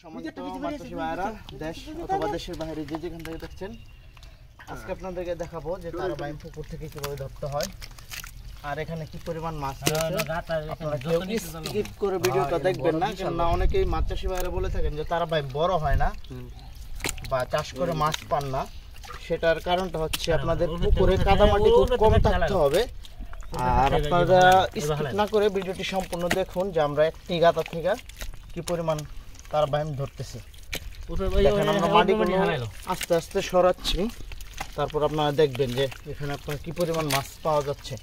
সম্মানিত মাছচাষী ভাইরা, দেশ অথবা দেশের বাইরে যে যেখান থেকে দেখছেন, আজকে আপনাদেরকে দেখাবো যে তারাবাইম পুকুর থেকে কিভাবে ধরতে হয় আর এখানে কি পরিমাণ মাছ রয়েছে। আপনারা কেউ স্কিপ করে ভিডিওটা দেখবেন না, কারণ অনেকেই মাছচাষী ভাইরা বলে থাকেন যে তারাবাইম বড় হয় না বা চাষ করে মাছ পান না। সেটার কারণটা হচ্ছে আপনাদের পুকুরে কাদামাটি খুব কম থাকতে হবে। আর আপনারা স্কিপ না করে ভিডিওটি সম্পূর্ণ দেখুন যে আমরা একটি গাতা থেকে কি পরিমাণ তারাবাইম ধরতেছি। দেখেন আমরা মাটিগুলো আস্তে আস্তে সরাচ্ছি, তারপর আপনারা দেখবেন যে এখানে আপনার কি পরিমাণ মাছ পাওয়া যাচ্ছে।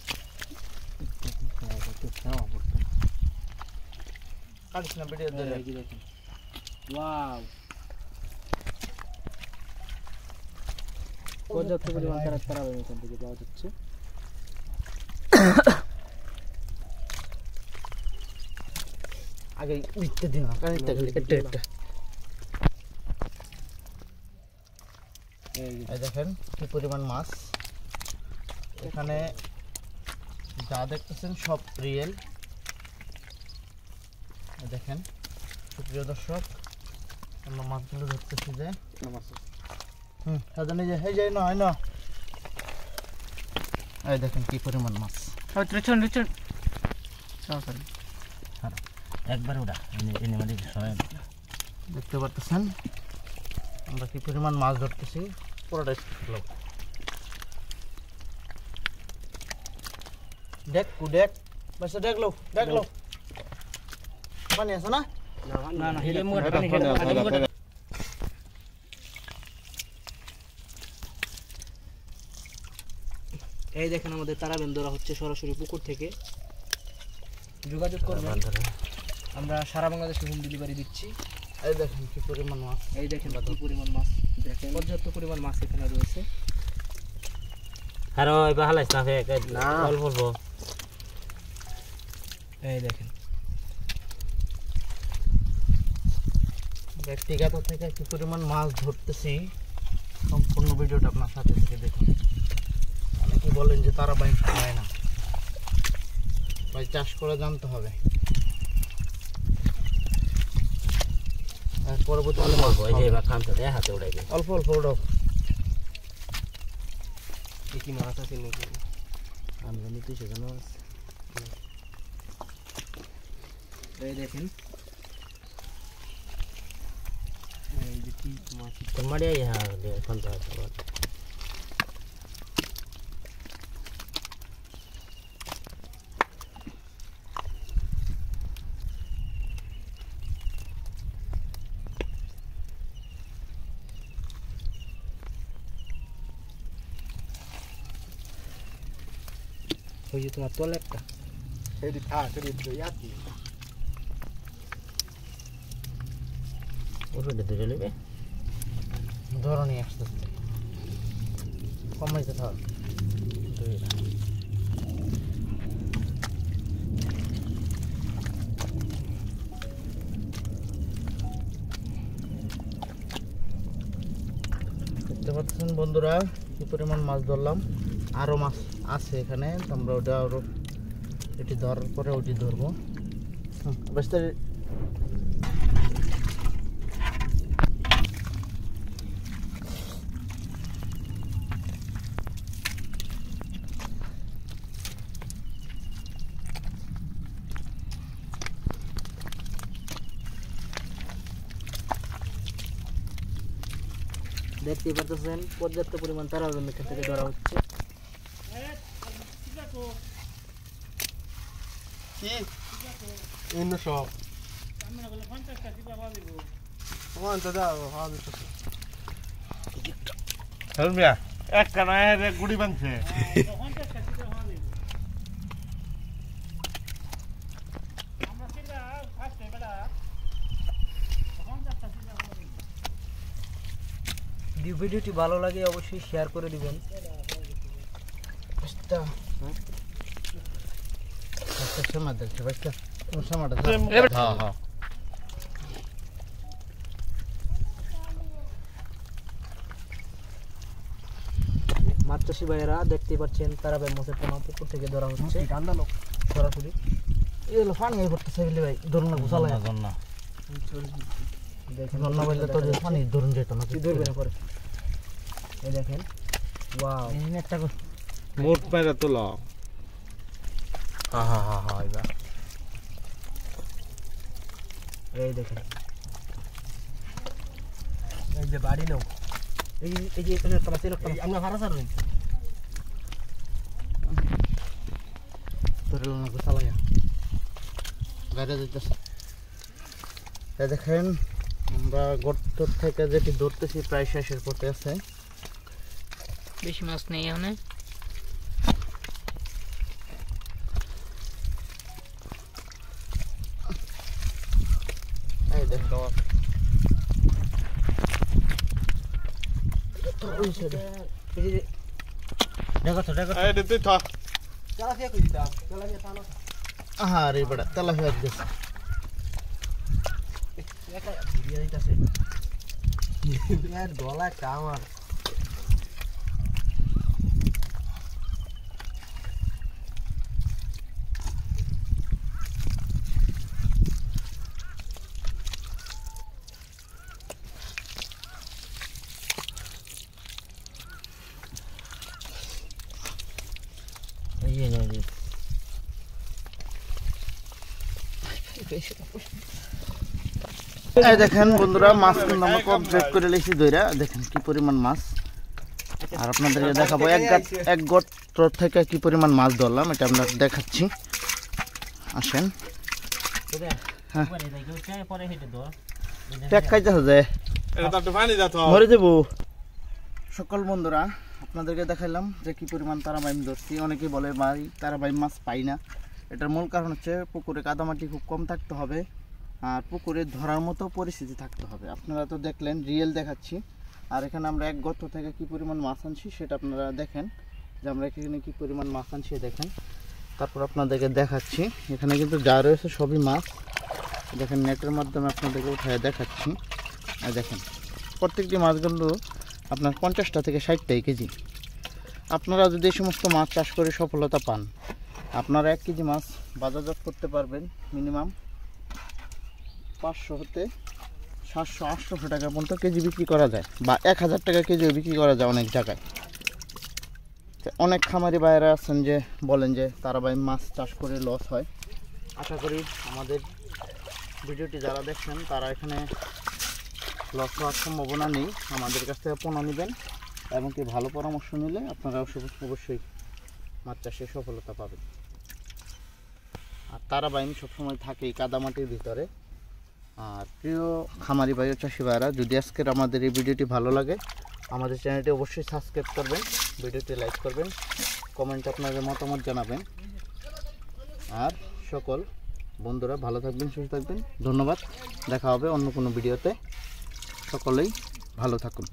কাটিস না ভিডিও ধরে। ওয়াও, পর্যাপ্ত পরিমাণ তারাবাইম এখান থেকে পাওয়া যাচ্ছে। আগে উঠতে দিন না, কাটিতে গেলে একটা একটা। এই দেখেন কি পরিমাণ মাছ এখানে যা দেখতেছেন সব রিয়েল। দেখেন সুপ্রিয় দর্শক, আমরা মাছগুলো ধরতেছি যে সাধারণ যে হয়ে যায় না হয় না। এই দেখেন কি পরিমাণ মাছ। একবার ওটা দেখতে পারতেছেন আমরা কি পরিমাণ মাছ ধরতেছি। পুরোটাই দেখ দেখ বাসা দেখ লো পানি আছে না? না না, এই দেখেন আমাদের তারাবাইম ধরা হচ্ছে সরাসরি পুকুর থেকে। যোগাযোগ করবেন, আমরা সারা বাংলাদেশে হোম ডেলিভারি দিচ্ছি। এই দেখেন কি পরিমাণ মাছ, এই দেখেন কি পরিমাণ মাছ, দেখেন পর্যাপ্ত পরিমাণ মাছ এখানে রয়েছে। আরো এবার হালাইছ না ফে না অল্প অল্প। এই দেখেন ব্যক্তিগত থেকে কি পরিমাণ মাছ ধরতেছি, সম্পূর্ণ ভিডিওটা আপনার সাথে থেকে দেখুন। অনেকে বলেন যে তারাবাইম হয় না, ভাই চাষ করে জানতে হবে। আর পরবর্তীকালে অল্প এই যে এবার খামতে দেয় হাতে উড়াইবে। অল্প অল্প উঠাও। কি মাছ আছে নাকি আমি জানি তুই সেজন্য এই দেখেন। এই যে কি মাছ, তোর মারি আই হ্যাঁ খামতে আবার ওই যে তোমার তলে একটা ওটা ধরে নেবে। ধরনি আস্তে আস্তে কমাইতে থাক। দেখতে পাচ্ছেন বন্ধুরা কি পরিমাণ মাছ ধরলাম। আরো মাছ আছে এখানে, আমরা ওটা আরো এটি ধরার পরে ওটি ধরবো। দেখতে পাচ্ছেন পর্যাপ্ত পরিমাণ তারাবাইম এখান থেকে ধরা হচ্ছে। একটা নয় গুড়ি বানছে। ভিডিওটি ভালো লাগে অবশ্যই শেয়ার করে দিবেন। মাছচাষী ভাইয়েরা দেখতে পাচ্ছেন তারাবাইম মাছের পোনা পুকুর থেকে ধরা হচ্ছে সরাসরি। এগুলো পানি পড়তেছে ভাই, ধরুন না গোসালা। দেখেন অন্য বললে তো পানি ধরুন যেত না, কি ধরবে না পরে। এই দেখেন, ওয়াও, একটা মোট পায়রা তোলা এবার এই দেখেন, এই যে বাড়ি নাও, এই যে এখানে একটা মাছ, এরকম আমরা ভাড়া ছাড়বেন ধরে না চালাইয়া বাইরে যেতেছে। এই দেখেন আমরা গর্ত থেকে যেটি ধরতেছি প্রায় শেষের পথে আছে। বেশি মাছ নেই এখানে। এই দেখেন দেখো তো দেখো, এই তুই থাক তেলাপিয়া কই দিতাম, তেলাপিয়া টানো আরে বড় তেলা হয়ে গেছে। একটা ভিডিও দিতেছে ইয়ার গলা কামার। এই দেখেন বন্ধুরা মাছ কিন্তু আমরা কমপ্লিট করে লেছি দইরা, দেখেন কি পরিমাণ মাছ। আর আপনাদেরকে দেখাবো এক গর্ত থেকে কি পরিমাণ মাছ ধরলাম, এটা আমরা দেখাচ্ছি। আসেন ট্যাগ খাইতে হবে, এটা তো একটু পানি দাও তো মরে যাবো। সকল বন্ধুরা আপনাদেরকে দেখাইলাম যে কি পরিমাণ তারাবাইম ধরছি। অনেকেই বলে ভাই তারাবাইম মাছ পাই না, এটার মূল কারণ হচ্ছে পুকুরে কাদামাটি খুব কম থাকতে হবে আর পুকুরে ধরার মতো পরিস্থিতি থাকতে হবে। আপনারা তো দেখলেন, রিয়েল দেখাচ্ছি। আর এখানে আমরা এক গর্ত থেকে কি পরিমাণ মাছ আনছি সেটা আপনারা দেখেন, যে আমরা এখানে কি পরিমাণ মাছ আনছি দেখেন। তারপর আপনাদেরকে দেখাচ্ছি, এখানে কিন্তু যা রয়েছে সবই মাছ। দেখেন নেটের মাধ্যমে আপনাদেরকে উঠায় দেখাচ্ছি। আর দেখেন প্রত্যেকটি মাছগুলো আপনার 50টা থেকে 60টাই কেজি। আপনারা যদি এই সমস্ত মাছ চাষ করে সফলতা পান, আপনারা 1 কেজি মাছ বাজারজাত করতে পারবেন মিনিমাম 500 হতে 700-800 টাকা পর্যন্ত কেজি বিক্রি করা যায়, বা 1000 টাকা কেজিও বিক্রি করা যায় অনেক জায়গায়। অনেক খামারি ভাইয়েরা আছেন যে বলেন যে তারাবাইম মাছ চাষ করে লস হয়। আশা করি আমাদের ভিডিওটি যারা দেখছেন তারা এখানে লস হওয়ার সম্ভাবনা নেই। আমাদের কাছ থেকে পণ্য নেবেন এবং কি ভালো পরামর্শ নিলে আপনারা অবশ্যই মাছ চাষে সফলতা পাবেন। আর তারাবাইম সবসময় থাকে এই কাদামাটির ভিতরে। আর প্রিয় খামারি ভাই ও চাষি ভাইরা, যদি আজকের আমাদের এই ভিডিওটি ভালো লাগে আমাদের চ্যানেলটি অবশ্যই সাবস্ক্রাইব করবেন, ভিডিওটি লাইক করবেন, কমেন্টে আপনাদের মতামত জানাবেন। আর সকল বন্ধুরা ভালো থাকবেন, সুস্থ থাকবেন। ধন্যবাদ, দেখা হবে অন্য কোনো ভিডিওতে। সকলেই ভালো থাকুন।